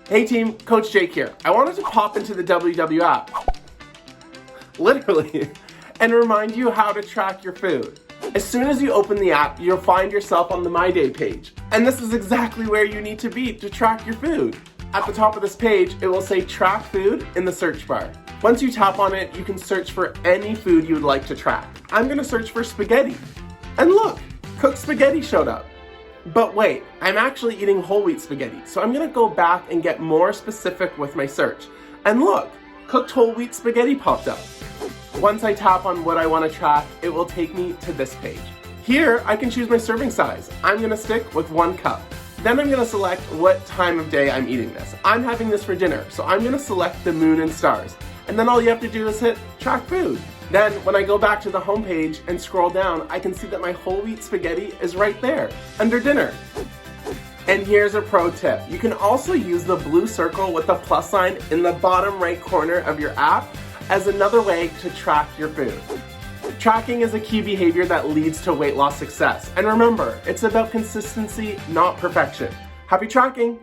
Hey team, Coach Jake here. I wanted to pop into the WW app, literally, and remind you how to track your food. As soon as you open the app, you'll find yourself on the My Day page. And this is exactly where you need to be to track your food. At the top of this page, it will say track food in the search bar. Once you tap on it, you can search for any food you would like to track. I'm gonna search for spaghetti. And look, cooked spaghetti showed up. But wait, I'm actually eating whole wheat spaghetti, so I'm gonna go back and get more specific with my search. And look, cooked whole wheat spaghetti popped up. Once I tap on what I want to track, it will take me to this page. Here, I can choose my serving size. I'm gonna stick with 1 cup. Then I'm gonna select what time of day I'm eating this. I'm having this for dinner, so I'm gonna select the moon and stars. And then all you have to do is hit track food. Then, when I go back to the home page and scroll down, I can see that my whole wheat spaghetti is right there, under dinner. And here's a pro tip. You can also use the blue circle with the plus sign in the bottom right corner of your app as another way to track your food. Tracking is a key behavior that leads to weight loss success. And remember, it's about consistency, not perfection. Happy tracking!